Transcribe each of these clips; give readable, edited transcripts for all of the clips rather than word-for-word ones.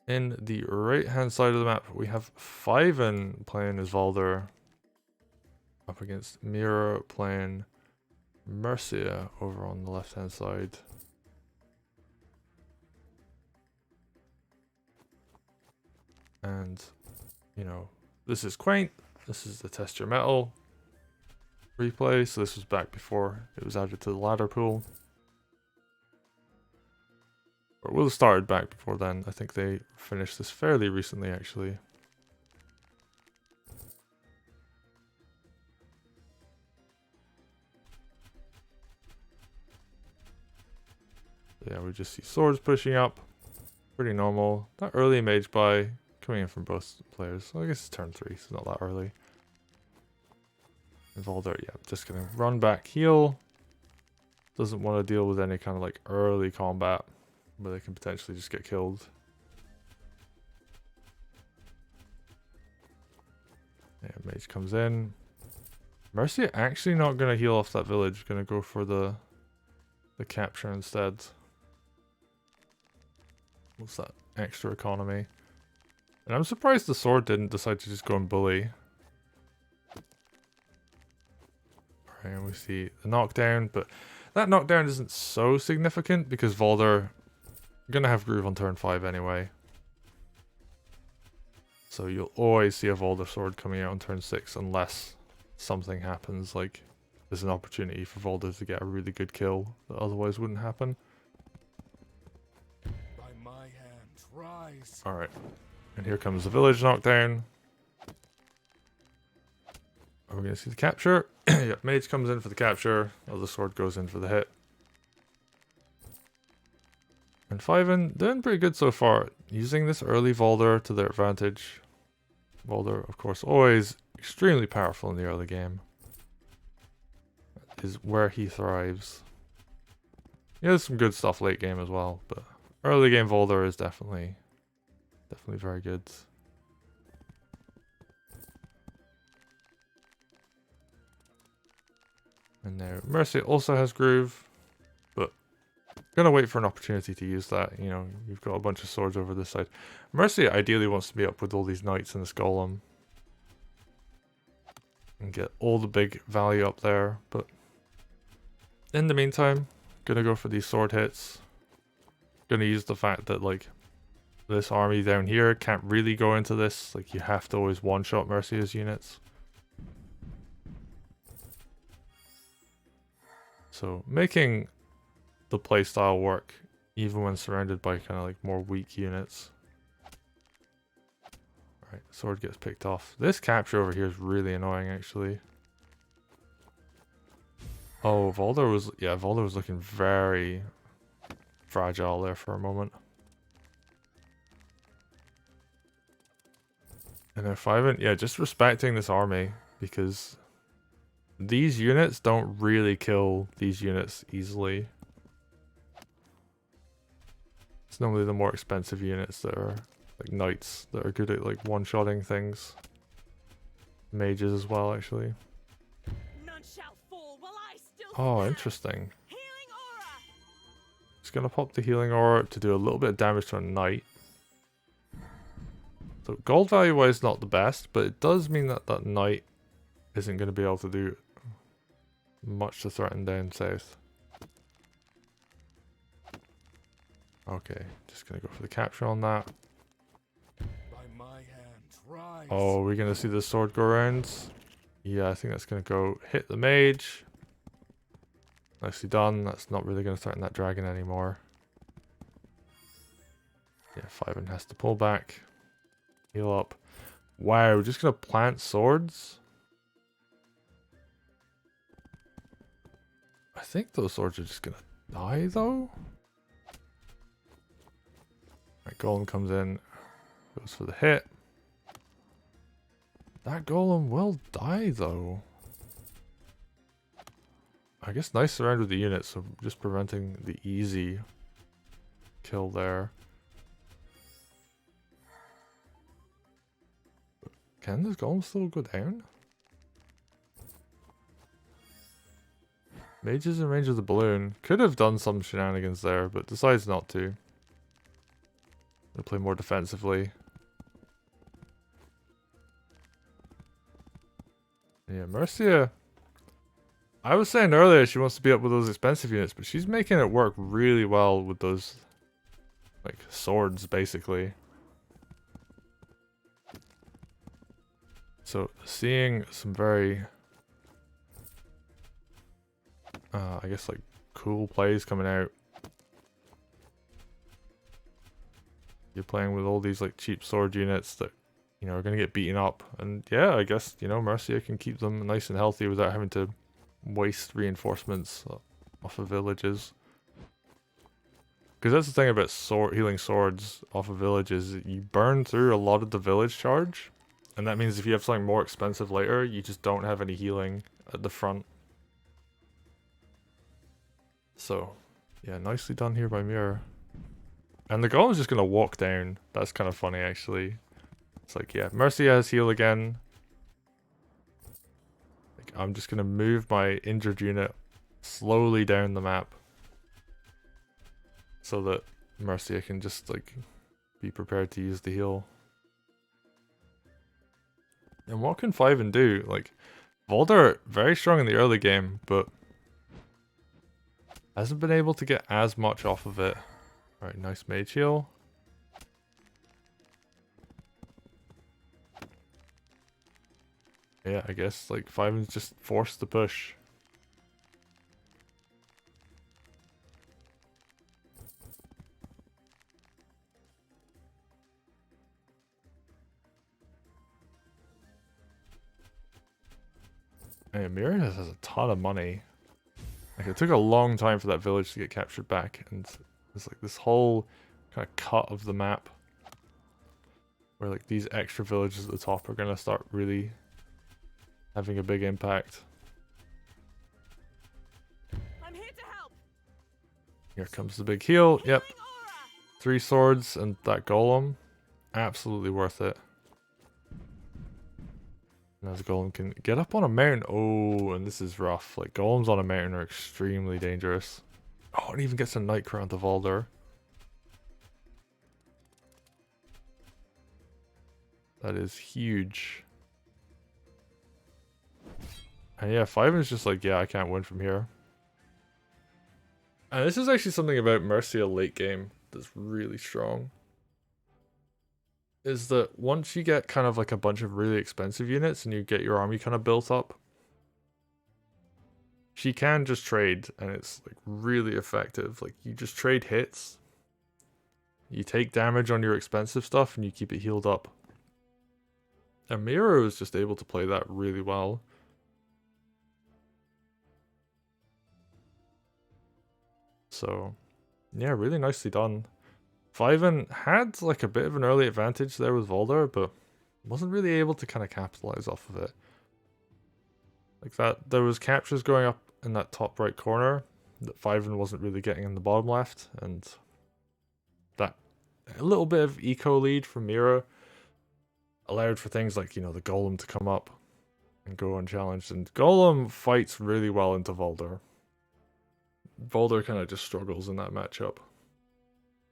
In the right hand side of the map, we have Fiven playing as Valder up against Mira playing Mercia over on the left hand side. And, you know, this is Quaint. This is the Test Your Mettle replay. So this was back before it was added to the ladder pool. Or it will have started back before then. I think they finished this fairly recently, actually. Yeah, we just see swords pushing up. Pretty normal. Not early mage buy coming in from both players. So I guess it's turn 3, so it's not that early. And Valder, yeah, just gonna run back, heal. Doesn't want to deal with any kind of like early combat where they can potentially just get killed. Yeah, mage comes in. Mercia actually not gonna heal off that village, gonna go for the capture instead. What's that? Extra economy. And I'm surprised the sword didn't decide to just go and bully. Alright, and we see the knockdown, but that knockdown isn't so significant because Valder gonna have Groove on turn 5 anyway. So you'll always see a Valder sword coming out on turn 6 unless something happens, like there's an opportunity for Valder to get a really good kill that otherwise wouldn't happen. Alright, and here comes the village knockdown. Are we going to see the capture? Yep, mage comes in for the capture, other sword goes in for the hit. And Fiven doing pretty good so far, using this early Valder to their advantage. Valder, of course, always extremely powerful in the early game. That is where he thrives. He has some good stuff late game as well, but early game Valder is definitely very good. And now Mercia also has Groove, but gonna wait for an opportunity to use that. You know, you've got a bunch of swords over this side. Mercia ideally wants to be up with all these knights and this golem and get all the big value up there, but in the meantime, gonna go for these sword hits. Gonna use the fact that like this army down here can't really go into this. Like you have to always one-shot Mercia's units. So making the playstyle work even when surrounded by kind of like more weak units. Alright, sword gets picked off. This capture over here is really annoying actually. Oh, Valder was looking very fragile there for a moment. And then Fiven, yeah, just respecting this army because these units don't really kill these units easily. It's normally the more expensive units that are like knights that are good at like one-shotting things. Mages as well, actually. None shall fall while I still Oh, interesting. Healing aura. It's gonna pop the healing aura to do a little bit of damage to a knight. So gold value wise not the best, but it does mean that that knight isn't going to be able to do much to threaten down south. Okay, just going to go for the capture on that. Oh, we're going to see the sword go around. Yeah, I think that's going to go hit the mage. Nicely done. That's not really going to threaten that dragon anymore. Yeah, Fiven has to pull back. Heal up. Wow, just going to plant swords? I think those swords are just going to die, though. Right, golem comes in. Goes for the hit. That golem will die, though. I guess nice surround with the units, so just preventing the easy kill there. Can this golem still go down? Mage is in range of the balloon. Could have done some shenanigans there, but decides not to. They play more defensively. Yeah, Mercia. I was saying earlier she wants to be up with those expensive units, but she's making it work really well with those, like, swords, basically. So, seeing some very, I guess, like, cool plays coming out. You're playing with all these, like, cheap sword units that, you know, are going to get beaten up. And, yeah, I guess, you know, Mercia can keep them nice and healthy without having to waste reinforcements off of villages. Because that's the thing about healing swords off of villages. You burn through a lot of the village charge. And that means if you have something more expensive later, you just don't have any healing at the front. So, yeah, nicely done here by Mira. And the golem's just going to walk down. That's kind of funny, actually. It's like, yeah, Mercia has heal again. Like, I'm just going to move my injured unit slowly down the map. So that Mercia can just, like, be prepared to use the heal. And what can Fiven do? Like, Valder, very strong in the early game, but hasn't been able to get as much off of it. Alright, nice mage heal. Yeah, I guess, like, Fiven's just forced to push. Hey, Mira has a ton of money. Like, it took a long time for that village to get captured back, and there's like this whole kind of cut of the map where like these extra villages at the top are gonna start really having a big impact. I'm here to help. Here comes the big heal. Yep, Healing aura. 3 swords and that golem, absolutely worth it. Now the golem can get up on a mountain. Oh, and this is rough. Like, golems on a mountain are extremely dangerous. Oh, and even gets a Night Crown to Valder. That is huge. And yeah, Fiven is just like, yeah, I can't win from here. And this is actually something about Mercia late game that's really strong. Is that once you get kind of like a bunch of really expensive units and you get your army kind of built up, she can just trade and it's like really effective. Like, you just trade hits, you take damage on your expensive stuff and you keep it healed up. And Mira was just able to play that really well. So, yeah, really nicely done. Fiven had like a bit of an early advantage there with Valder, but wasn't really able to kind of capitalize off of it. Like that, there was captures going up in that top right corner that Fiven wasn't really getting in the bottom left, and that a little bit of eco lead from Mira allowed for things like, you know, the golem to come up and go unchallenged, and golem fights really well into Valder. Valder kind of just struggles in that matchup.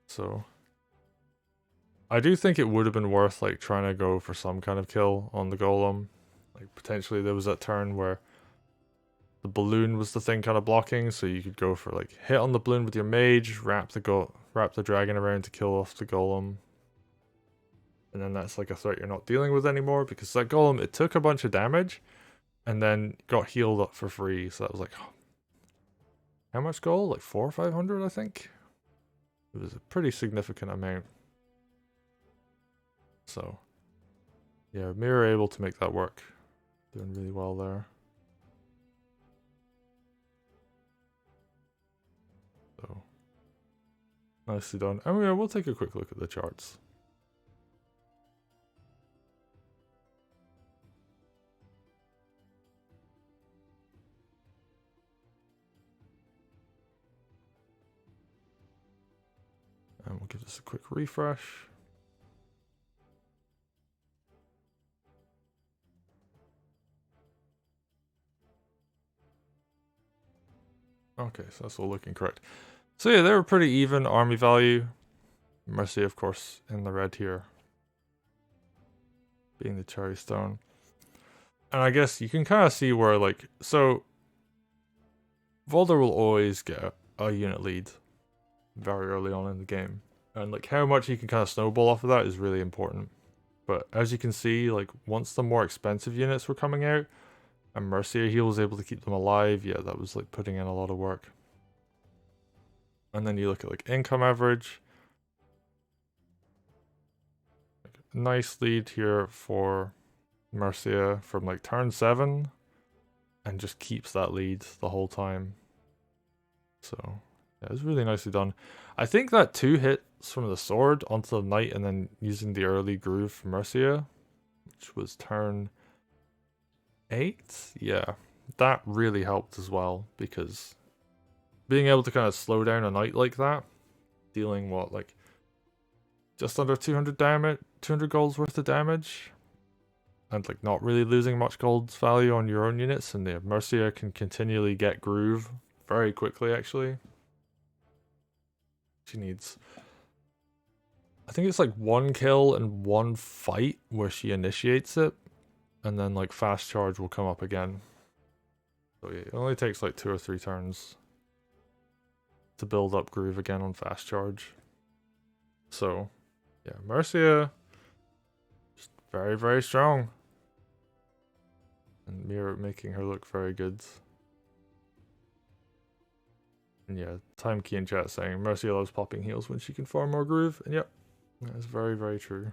So I do think it would have been worth like trying to go for some kind of kill on the golem. Like, potentially there was that turn where the balloon was the thing kind of blocking, so you could go for like hit on the balloon with your mage, wrap the dragon around to kill off the golem. And then that's like a threat you're not dealing with anymore, because that golem, it took a bunch of damage and then got healed up for free. So that was like, how much gold? Like 400 or 500, I think. It was a pretty significant amount. So yeah, Mira able to make that work. Doing really well there. So nicely done. And we'll take a quick look at the charts. And we'll give this a quick refresh. Okay, so that's all looking correct. So yeah, they were pretty even army value. Mercia, of course, in the red here, being the cherry stone. And I guess you can kind of see where, like, so Valder will always get a unit lead very early on in the game. And like how much you can kind of snowball off of that is really important. But as you can see, like once the more expensive units were coming out, and Mercia, he was able to keep them alive, yeah, that was like putting in a lot of work. And then you look at like income average. Like, nice lead here for Mercia from like turn 7. And just keeps that lead the whole time. So yeah, it was really nicely done. I think that 2 hits from the sword onto the knight and then using the early groove from Mercia, which was turn 8, yeah, that really helped as well, because being able to kind of slow down a knight like that, dealing what, like just under 200 damage, 200 gold's worth of damage, and like not really losing much gold's value on your own units, and the Mercia can continually get groove very quickly actually. She needs, I think it's like 1 kill and 1 fight where she initiates it, and then like fast charge will come up again. So yeah, it only takes like 2 or 3 turns to build up groove again on fast charge. So yeah, Mercia, just very, very strong. And Mira making her look very good. And yeah, Time Key in chat saying Mercia loves popping heals when she can farm more groove. And yep, that is very, very true.